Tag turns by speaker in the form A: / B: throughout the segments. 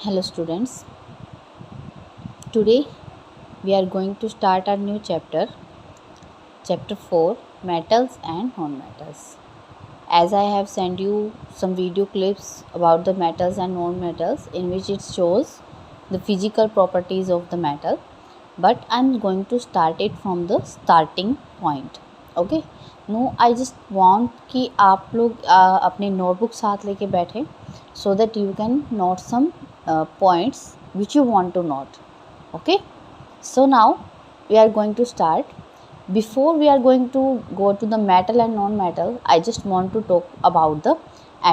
A: Hello students, today we are going to start our new chapter 4, metals and non-metals. As I have sent you some video clips about the metals and non-metals in which it shows the physical properties of the metal, but I am going to start it from the starting point. Okay, no, I just want कि आप लोग अपने notebook साथ लेके बैठें so that you can note some points which you want to note. Okay, so now we are going to start. Before we are going to go to the metal and non-metal, I just want to talk about the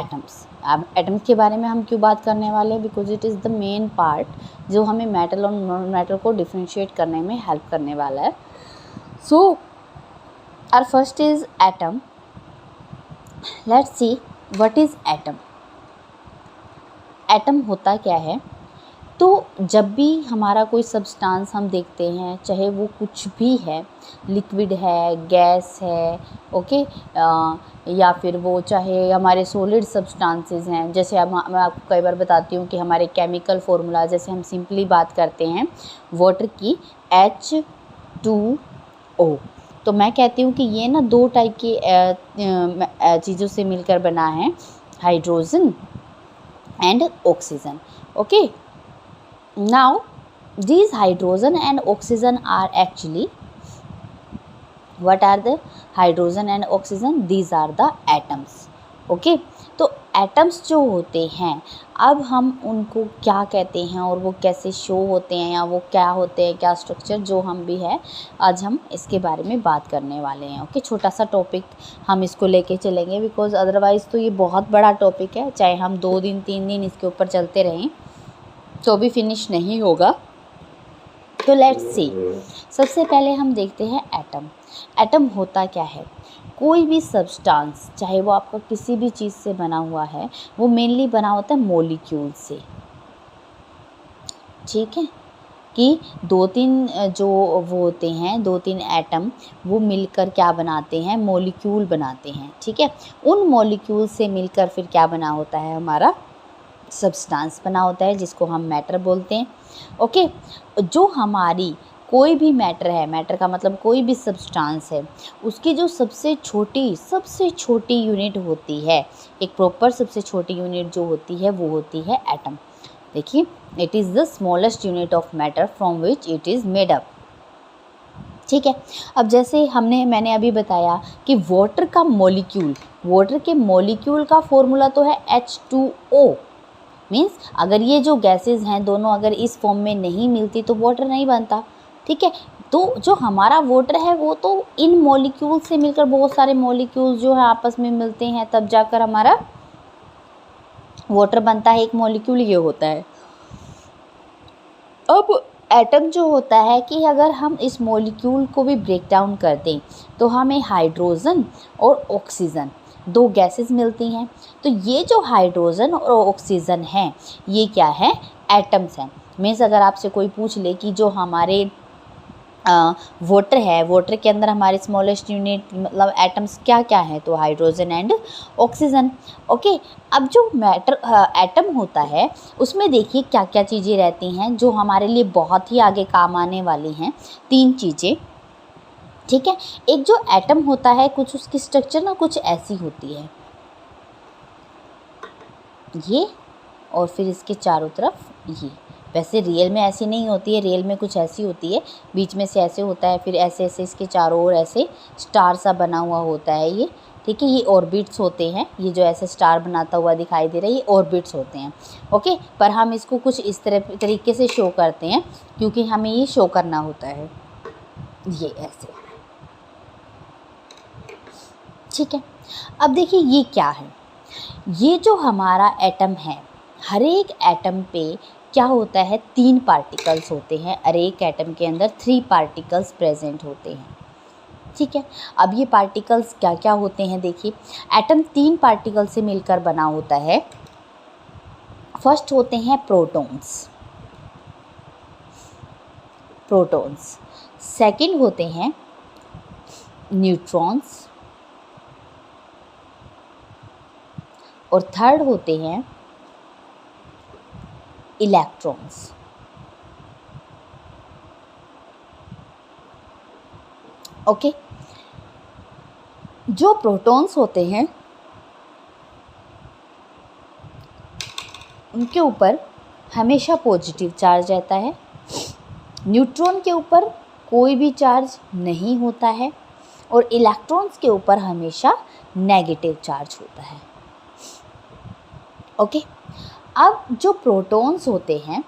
A: atoms. अब atoms के बारे में हम क्यों बात करने वाले हैं, because it is the main part जो हमें मेटल और नॉन मेटल को डिफ्रेंशिएट करने में हेल्प करने वाला है. So our first is atom. Let's see what is atom. Atom होता क्या है. तो जब भी हमारा कोई सब्सटेंस हम देखते हैं, चाहे वो कुछ भी है, लिक्विड है, गैस है, ओके, या फिर वो चाहे हमारे सॉलिड सब्सटेंसेस हैं, जैसे अब मैं आपको कई बार बताती हूँ कि हमारे केमिकल फार्मूला, जैसे हम सिंपली बात करते हैं वाटर की H2O, तो मैं कहती हूँ कि ये ना दो टाइप की चीज़ों से मिलकर बना है, hydrogen and oxygen. Okay, now these hydrogen and oxygen are actually, what are the hydrogen and oxygen? These are the atoms. okay, तो एटम्स जो होते हैं, अब हम उनको क्या कहते हैं और वो कैसे शो होते हैं, या वो क्या होते हैं, क्या स्ट्रक्चर, जो हम भी है आज हम इसके बारे में बात करने वाले हैं. ओके, छोटा सा टॉपिक हम इसको लेके चलेंगे, बिकॉज अदरवाइज़ तो ये बहुत बड़ा टॉपिक है, चाहे हम 2 दिन 3 दिन इसके ऊपर चलते रहें तो भी फिनिश नहीं होगा. तो लेट्स सी, सबसे पहले हम देखते हैं एटम. एटम होता क्या है. कोई भी सब्सटेंस, चाहे वो आपका किसी भी चीज़ से बना हुआ है, वो मेनली बना होता है मॉलिक्यूल से. ठीक है, कि 2-3 जो वो होते हैं, 2-3 एटम, वो मिलकर क्या बनाते हैं, मॉलिक्यूल बनाते हैं. ठीक है, उन मॉलिक्यूल से मिलकर फिर क्या बना होता है, हमारा सब्सटेंस बना होता है, जिसको हम मैटर बोलते हैं. ओके, जो हमारी कोई भी मैटर है, मैटर का मतलब कोई भी सब्सटेंस है, उसकी जो सबसे छोटी यूनिट होती है, एक प्रॉपर सबसे छोटी यूनिट जो होती है वो होती है एटम. देखिए, it is the smallest unit of matter from which it is made up. ठीक है, अब जैसे मैंने अभी बताया कि वाटर के मॉलिक्यूल का फॉर्मूला तो है H2O. मीन्स अगर ये जो गैसेस हैं दोनों अगर इस फॉर्म में नहीं मिलती तो वाटर नहीं बनता. ठीक है, तो जो हमारा वाटर है वो तो इन मॉलिक्यूल से मिलकर, बहुत सारे मॉलिक्यूल्स जो है आपस में मिलते हैं, तब जाकर हमारा वाटर बनता है. एक मॉलिक्यूल ये होता है. अब एटम जो होता है कि अगर हम इस मॉलिक्यूल को भी ब्रेक डाउन कर दें तो हमें हाइड्रोजन और ऑक्सीजन, 2 गैसेस मिलती हैं. तो ये जो हाइड्रोजन और ऑक्सीजन हैं, ये क्या है, एटम्स हैं. मीन्स अगर आपसे कोई पूछ ले कि जो हमारे वाटर है, वाटर के अंदर हमारे स्मॉलेस्ट यूनिट मतलब एटम्स क्या क्या है, तो हाइड्रोजन एंड ऑक्सीजन. ओके, अब जो एटम होता है उसमें देखिए क्या क्या चीज़ें रहती हैं जो हमारे लिए बहुत ही आगे काम आने वाली हैं. 3 चीज़ें. ठीक है, एक जो एटम होता है, कुछ उसकी स्ट्रक्चर ना कुछ ऐसी होती है, ये, और फिर इसके चारों तरफ ये. वैसे रियल में ऐसी नहीं होती है, रियल में कुछ ऐसी होती है, बीच में से ऐसे होता है, फिर ऐसे ऐसे इसके चारों ओर ऐसे स्टार सा बना हुआ होता है ये. ठीक है, ये ऑर्बिट्स होते हैं, ये जो ऐसे स्टार बनाता हुआ दिखाई दे रहा है ये ऑर्बिट्स होते हैं. ओके, पर हम इसको कुछ इस तरीके से शो करते हैं क्योंकि हमें ये शो करना होता है, ये ऐसे. ठीक है, अब देखिए ये क्या है. ये जो हमारा एटम है, हर एक एटम पे क्या होता है, 3 पार्टिकल्स होते हैं. हर एक एटम के अंदर 3 पार्टिकल्स प्रेजेंट होते हैं. ठीक है, अब ये पार्टिकल्स क्या क्या होते हैं, देखिए. एटम 3 पार्टिकल से मिलकर बना होता है. फर्स्ट होते हैं प्रोटॉन्स. सेकंड होते हैं न्यूट्रॉन्स, और थर्ड होते हैं इलेक्ट्रॉन्स। ओके, जो प्रोटॉन्स होते हैं उनके ऊपर हमेशा पॉजिटिव चार्ज रहता है, न्यूट्रॉन के ऊपर कोई भी चार्ज नहीं होता है और इलेक्ट्रॉन्स के ऊपर हमेशा नेगेटिव चार्ज होता है। ओके, अब जो प्रोटॉन्स होते हैं,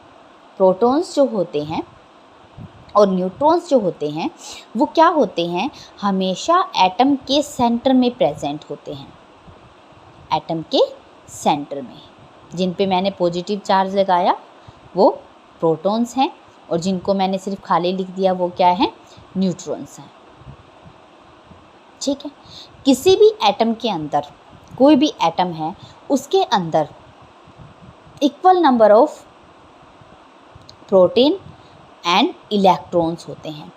A: प्रोटॉन्स जो होते हैं और न्यूट्रॉन्स जो होते हैं वो क्या होते हैं, हमेशा एटम के सेंटर में प्रेजेंट होते हैं, एटम के सेंटर में। जिन पे मैंने पॉजिटिव चार्ज लगाया वो प्रोटॉन्स हैं और जिनको मैंने सिर्फ खाली लिख दिया वो क्या है, न्यूट्रॉन्स हैं। ठीक है, किसी भी एटम के अंदर, कोई भी एटम है उसके अंदर equal number of proton and electrons होते हैं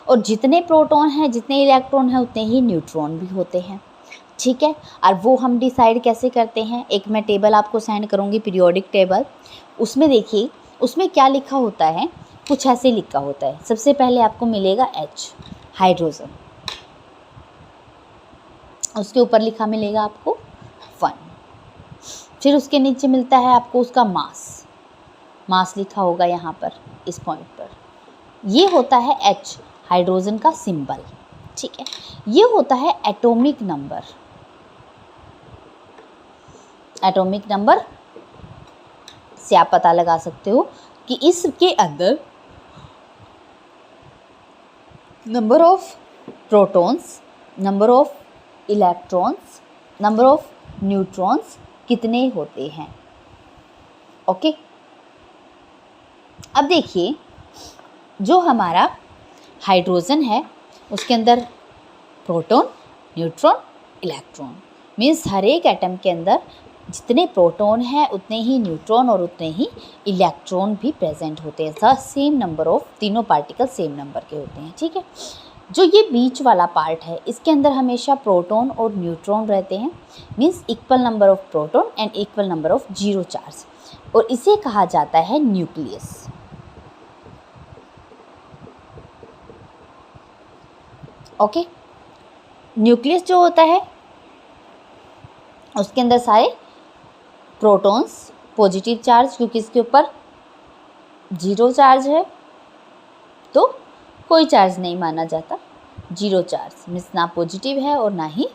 A: और जितने प्रोटॉन हैं जितने इलेक्ट्रॉन हैं उतने ही न्यूट्रॉन भी होते हैं। ठीक है, और वो हम डिसाइड कैसे करते हैं, एक मैं टेबल आपको सेंड करूँगी, पीरियोडिक टेबल। उसमें देखिए, उसमें क्या लिखा होता है, कुछ ऐसे लिखा होता है। सबसे पहले आपको मिलेगा H, हाइड्रोजन, उसके ऊपर लिखा मिलेगा आपको 1। फिर उसके नीचे मिलता है आपको उसका मास, मास लिखा होगा यहाँ पर इस पॉइंट पर। ये होता है H, हाइड्रोजन का सिंबल। ठीक है, ये होता है एटॉमिक नंबर। एटॉमिक नंबर से आप पता लगा सकते हो कि इसके अंदर number of protons, number of electrons, number of neutrons कितने होते हैं। ओके, अब देखिए जो हमारा हाइड्रोजन है उसके अंदर प्रोटॉन, न्यूट्रॉन, इलेक्ट्रॉन, मीन्स हर एक एटम के अंदर जितने प्रोटॉन हैं उतने ही न्यूट्रॉन और उतने ही इलेक्ट्रॉन भी प्रेजेंट होते हैं। सेम नंबर ऑफ, तीनों पार्टिकल सेम नंबर के होते हैं। ठीक है, जो ये बीच वाला पार्ट है इसके अंदर हमेशा प्रोटॉन और न्यूट्रॉन रहते हैं, means equal number of proton and equal number of zero charge, और इसे कहा जाता है न्यूक्लियस। ओके, न्यूक्लियस जो होता है उसके अंदर सारे प्रोटॉन्स पॉजिटिव चार्ज, क्योंकि इसके ऊपर जीरो चार्ज है तो कोई चार्ज नहीं माना जाता, जीरो चार्ज मीन्स ना पॉजिटिव है और ना ही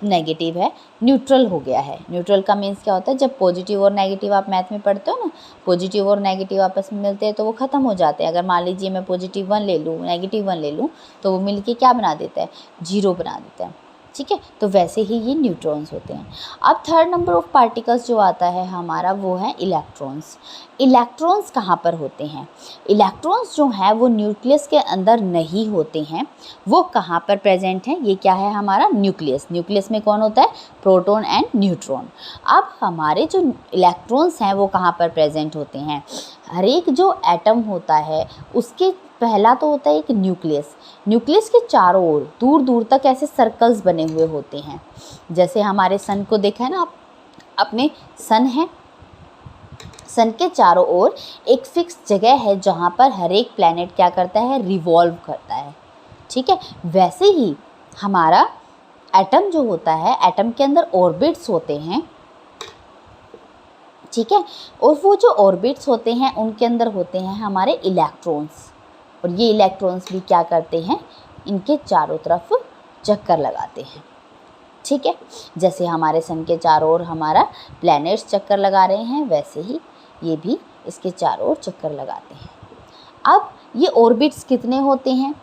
A: नेगेटिव है, न्यूट्रल हो गया है। न्यूट्रल का मीन्स क्या होता है, जब पॉजिटिव और नेगेटिव आप मैथ में पढ़ते हो ना, पॉजिटिव और नेगेटिव आपस में मिलते हैं तो वो ख़त्म हो जाते हैं। अगर मान लीजिए मैं पॉजिटिव 1 ले लूँ, नेगेटिव 1 ले लूँ तो वो मिलके क्या बना देता है, जीरो बना देता है। ठीक है, तो वैसे ही ये न्यूट्रॉन्स होते हैं। अब थर्ड नंबर ऑफ पार्टिकल्स जो आता है हमारा वो है इलेक्ट्रॉन्स। इलेक्ट्रॉन्स कहाँ पर होते हैं, इलेक्ट्रॉन्स जो हैं वो न्यूक्लियस के अंदर नहीं होते हैं, वो कहाँ पर प्रेजेंट हैं, ये क्या है हमारा न्यूक्लियस। न्यूक्लियस में कौन होता है, प्रोटॉन एंड न्यूट्रॉन। अब हमारे जो इलेक्ट्रॉन्स हैं वो कहाँ पर प्रेजेंट होते हैं, हर एक जो एटम होता है उसके पहला तो होता है एक न्यूक्लियस। न्यूक्लियस के चारों ओर दूर दूर तक ऐसे सर्कल्स बने हुए होते हैं, जैसे हमारे सन को देखा है ना आप, अपने सन है, सन के चारों ओर एक फिक्स जगह है जहाँ पर हर एक प्लैनेट क्या करता है, रिवॉल्व करता है। ठीक है, वैसे ही हमारा एटम जो होता है, एटम के अंदर ऑर्बिट्स होते हैं। ठीक है, और वो जो ऑर्बिट्स होते हैं उनके अंदर होते हैं हमारे इलेक्ट्रॉन्स, और ये इलेक्ट्रॉन्स भी क्या करते हैं, इनके चारों तरफ चक्कर लगाते हैं। ठीक है, जैसे हमारे सन के चारों ओर हमारा प्लैनेट्स चक्कर लगा रहे हैं, वैसे ही ये भी इसके चारों ओर चक्कर लगाते हैं। अब ये ऑर्बिट्स कितने होते हैं,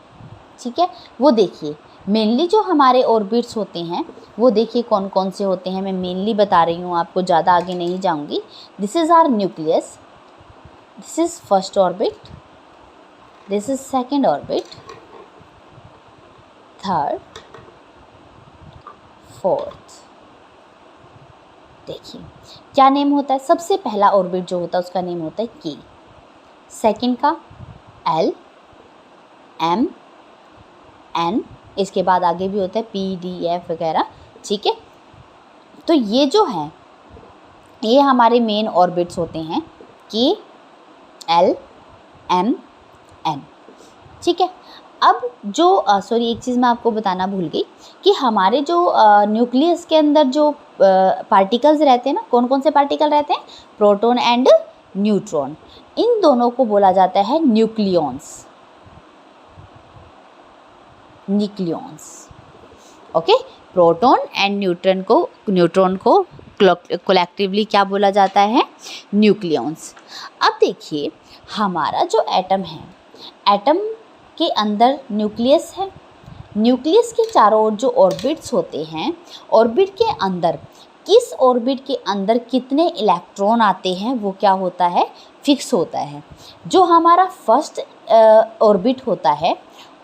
A: ठीक है, वो देखिए। मेनली जो हमारे ऑर्बिट्स होते हैं वो देखिए कौन कौन से होते हैं, मैं मेनली बता रही हूँ आपको, ज़्यादा आगे नहीं जाऊँगी। This is our nucleus, this is first orbit, this is second orbit, third, fourth। देखिए क्या नेम होता है, सबसे पहला ऑर्बिट जो होता है उसका नेम होता है K, सेकंड का L, M, N, इसके बाद आगे भी होता है P, D, F वगैरह। ठीक है, तो ये जो है ये हमारे मेन ऑर्बिट्स होते हैं K, L M N। ठीक है। अब जो सॉरी एक चीज़ मैं आपको बताना भूल गई कि हमारे जो न्यूक्लियस के अंदर जो पार्टिकल्स रहते हैं ना, कौन कौन से पार्टिकल रहते हैं, प्रोटॉन एंड न्यूट्रॉन, इन दोनों को बोला जाता है nucleons. Okay, proton and neutron को कलेक्टिवली क्या बोला जाता है, न्यूक्लियॉन्स। अब देखिए हमारा जो एटम है, एटम के अंदर न्यूक्लियस है, न्यूक्लियस के चारों ओर जो ऑर्बिट्स होते हैं, ऑर्बिट के अंदर किस ऑर्बिट के अंदर कितने इलेक्ट्रॉन आते हैं वो क्या होता है, फिक्स होता है। जो हमारा फर्स्ट ऑर्बिट होता है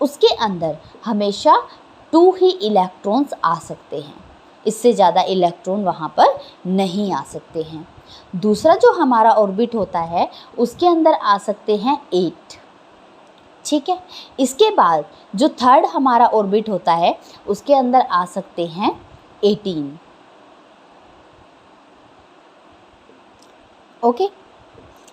A: उसके अंदर हमेशा 2 ही इलेक्ट्रॉन्स आ सकते हैं, इससे ज़्यादा इलेक्ट्रॉन वहाँ पर नहीं आ सकते हैं। दूसरा जो हमारा ऑर्बिट होता है उसके अंदर आ सकते हैं 8। ठीक है। इसके बाद जो थर्ड हमारा ऑर्बिट होता है उसके अंदर आ सकते हैं 18। ओके।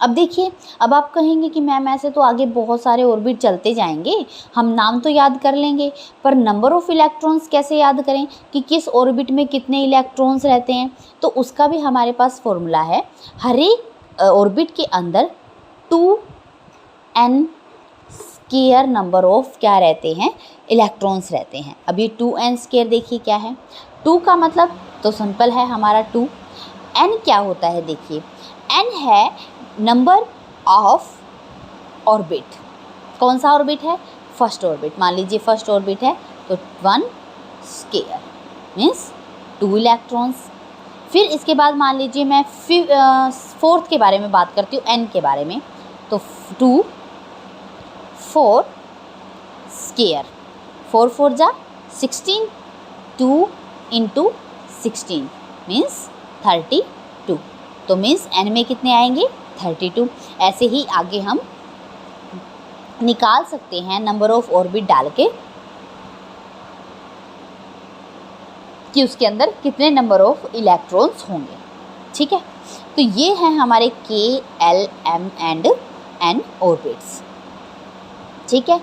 A: अब देखिए, अब आप कहेंगे कि मैम ऐसे तो आगे बहुत सारे ऑर्बिट चलते जाएंगे, हम नाम तो याद कर लेंगे पर नंबर ऑफ़ इलेक्ट्रॉन्स कैसे याद करें कि किस ऑर्बिट में कितने इलेक्ट्रॉन्स रहते हैं। तो उसका भी हमारे पास फॉर्मूला है। हर एक ऑर्बिट के अंदर 2n स्क्वायर नंबर ऑफ क्या रहते हैं, इलेक्ट्रॉन्स रहते हैं। अब ये 2n स्क्वायर देखिए क्या है, 2 का मतलब तो सिंपल है हमारा 2। n क्या होता है, देखिए n है नंबर ऑफ ऑर्बिट। कौन सा ऑर्बिट है, फर्स्ट ऑर्बिट। मान लीजिए फर्स्ट ऑर्बिट है तो 1 स्क्वायर मीन्स 2 इलेक्ट्रॉन्स। फिर इसके बाद मान लीजिए मैं फोर्थ के बारे में बात करती हूँ, n के बारे में, तो 2 4 स्क्वायर, 4 4 जा 16, 2 इंटू 16 मीन्स 32। तो मीन्स n में कितने आएंगे, 32। ऐसे ही आगे हम निकाल सकते हैं नंबर ऑफ ऑर्बिट डाल के कि उसके अंदर कितने नंबर ऑफ इलेक्ट्रॉन्स होंगे। ठीक है। तो ये हैं हमारे K, L, M and N orbits. ठीक है।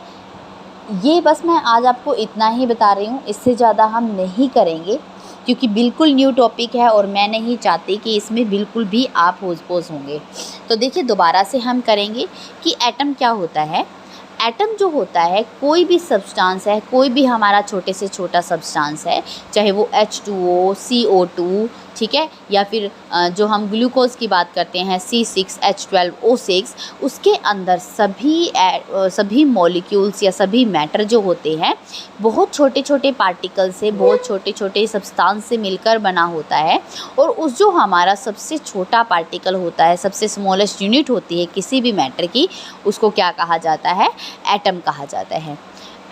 A: ये बस मैं आज आपको इतना ही बता रही हूँ, इससे ज़्यादा हम नहीं करेंगे क्योंकि बिल्कुल न्यू टॉपिक है और मैं नहीं चाहती कि इसमें बिल्कुल भी आप होज-पोज होंगे। तो देखिए दोबारा से हम करेंगे कि एटम क्या होता है। एटम जो होता है कोई भी सब्सटेंस है, कोई भी हमारा छोटे से छोटा सब्सटेंस है, चाहे वो H2O, CO2, ठीक है, या फिर जो हम ग्लूकोज की बात करते हैं C6H12O6, उसके अंदर सभी मॉलिक्यूल्स या सभी मैटर जो होते हैं बहुत छोटे छोटे पार्टिकल से, बहुत छोटे छोटे सब्सटेंस से मिलकर बना होता है। और उस जो हमारा सबसे छोटा पार्टिकल होता है, सबसे स्मॉलेस्ट यूनिट होती है किसी भी मैटर की, उसको क्या कहा जाता है, एटम कहा जाता है।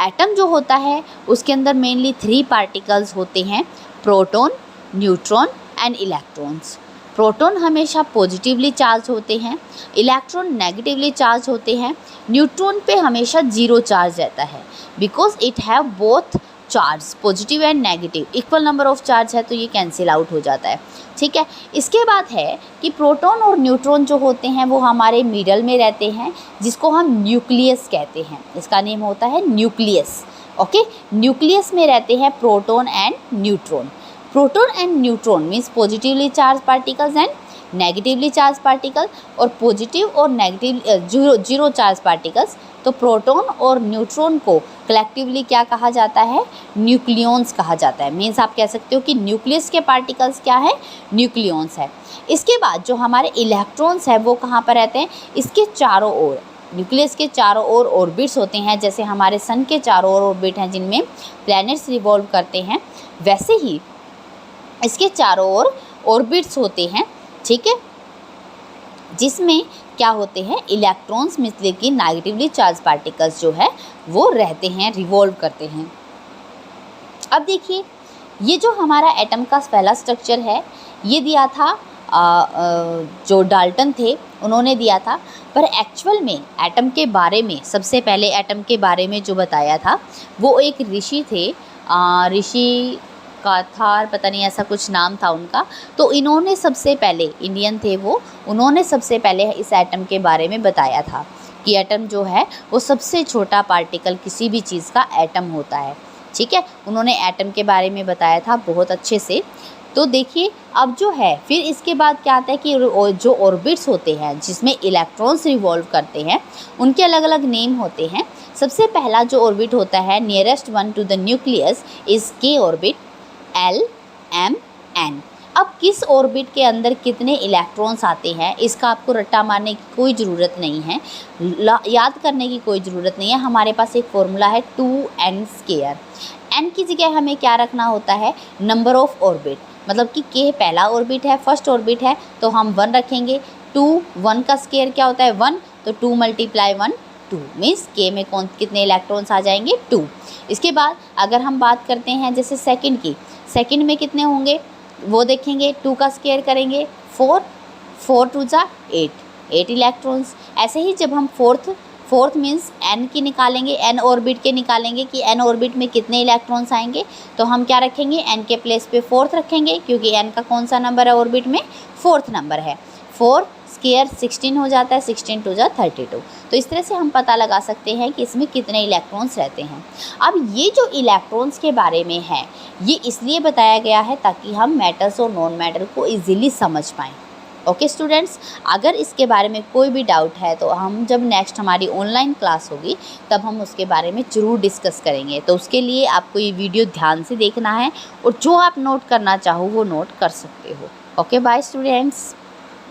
A: एटम जो होता है उसके अंदर मेनली 3 पार्टिकल्स होते हैं, proton, neutron and electrons. Proton हमेशा पॉजिटिवली चार्ज होते हैं, इलेक्ट्रॉन नेगेटिवली चार्ज होते हैं, न्यूट्रॉन पे हमेशा 0 चार्ज रहता है because it have both charge, positive and negative, equal number of charge है तो ये कैंसिल आउट हो जाता है। ठीक है। इसके बाद है कि प्रोटॉन और न्यूट्रॉन जो होते हैं वो हमारे मिडल में रहते हैं, जिसको हम न्यूक्लियस कहते हैं। इसका नेम होता है न्यूक्लियस। ओके, न्यूक्लियस में रहते हैं proton and neutron. Proton and neutron means positively charge particles and negatively charge particle, और पॉजिटिव और नेगेटिव जीरो चार्ज पार्टिकल्स। तो प्रोटॉन और न्यूट्रॉन को कलेक्टिवली क्या कहा जाता है, न्यूक्लियॉन्स कहा जाता है। मीन्स आप कह सकते हो कि न्यूक्लियस के पार्टिकल्स क्या है, न्यूक्लियॉन्स है। इसके बाद जो हमारे इलेक्ट्रॉन्स है वो कहाँ पर रहते हैं, इसके चारों ओर, न्यूक्लियस के चारों ओर ऑर्बिट्स होते हैं। जैसे हमारे सन के चारों ओर ऑर्बिट हैं जिनमें प्लैनेट्स रिवॉल्व करते हैं, वैसे ही इसके चारों ओर ऑर्बिट्स होते हैं। ठीक है, जिसमें क्या होते हैं, इलेक्ट्रॉन्स मतलब कि नेगेटिवली चार्ज पार्टिकल्स जो है वो रहते हैं, रिवॉल्व करते हैं। अब देखिए ये जो हमारा एटम का पहला स्ट्रक्चर है ये दिया था जो डाल्टन थे उन्होंने दिया था, पर एक्चुअल में एटम के बारे में सबसे पहले एटम के बारे में जो बताया था वो एक ऋषि थे, ऋषि काथार, पता नहीं ऐसा कुछ नाम था उनका। तो इन्होंने सबसे पहले, इंडियन थे वो, उन्होंने सबसे पहले इस एटम के बारे में बताया था कि एटम जो है वो सबसे छोटा पार्टिकल किसी भी चीज़ का एटम होता है। ठीक है, उन्होंने एटम के बारे में बताया था बहुत अच्छे से। तो देखिए अब जो है फिर इसके बाद क्या आता है कि जो ऑर्बिट्स होते हैं जिसमें इलेक्ट्रॉन्स रिवॉल्व करते हैं, उनके अलग अलग नेम होते हैं। सबसे पहला जो ऑर्बिट होता है nearest one two the nucleus is के ऑर्बिट, एल एम एन। अब किस ऑर्बिट के अंदर कितने इलेक्ट्रॉन्स आते हैं इसका आपको रट्टा मारने की कोई ज़रूरत नहीं है, याद करने की कोई ज़रूरत नहीं है। हमारे पास एक फॉर्मूला है 2n²। n की जगह हमें क्या रखना होता है, नंबर ऑफ़ ऑर्बिट, मतलब कि k पहला ऑर्बिट है, फर्स्ट ऑर्बिट है तो हम 1 रखेंगे। 1 का स्क्वायर क्या होता है 1, तो 2 × 1 2 मीन्स k में कितने इलेक्ट्रॉन्स आ जाएंगे 2। इसके बाद अगर हम बात करते हैं जैसे सेकंड की, सेकंड में कितने होंगे वो देखेंगे, 2 का स्क्वायर करेंगे 4, 4 2 जा 8 इलेक्ट्रॉन्स। ऐसे ही जब हम फोर्थ मीन्स n की निकालेंगे, n ऑर्बिट के निकालेंगे कि n ऑर्बिट में कितने इलेक्ट्रॉन्स आएंगे, तो हम क्या रखेंगे n के प्लेस पे 4th रखेंगे क्योंकि n का कौन सा नंबर है ऑर्बिट में, 4th नंबर है। 4 स्क्वायर 16 हो जाता है, 16 2 जा 32। तो इस तरह से हम पता लगा सकते हैं कि इसमें कितने इलेक्ट्रॉन्स रहते हैं। अब ये जो इलेक्ट्रॉन्स के बारे में है ये इसलिए बताया गया है ताकि हम मैटर्स और नॉन मैटर को ईजिली समझ पाएँ। ओके स्टूडेंट्स, अगर इसके बारे में कोई भी डाउट है तो हम जब नेक्स्ट हमारी ऑनलाइन क्लास होगी तब हम उसके बारे में ज़रूर डिस्कस करेंगे। तो उसके लिए आपको ये वीडियो ध्यान से देखना है और जो आप नोट करना चाहो वो नोट कर सकते हो। Okay bye students.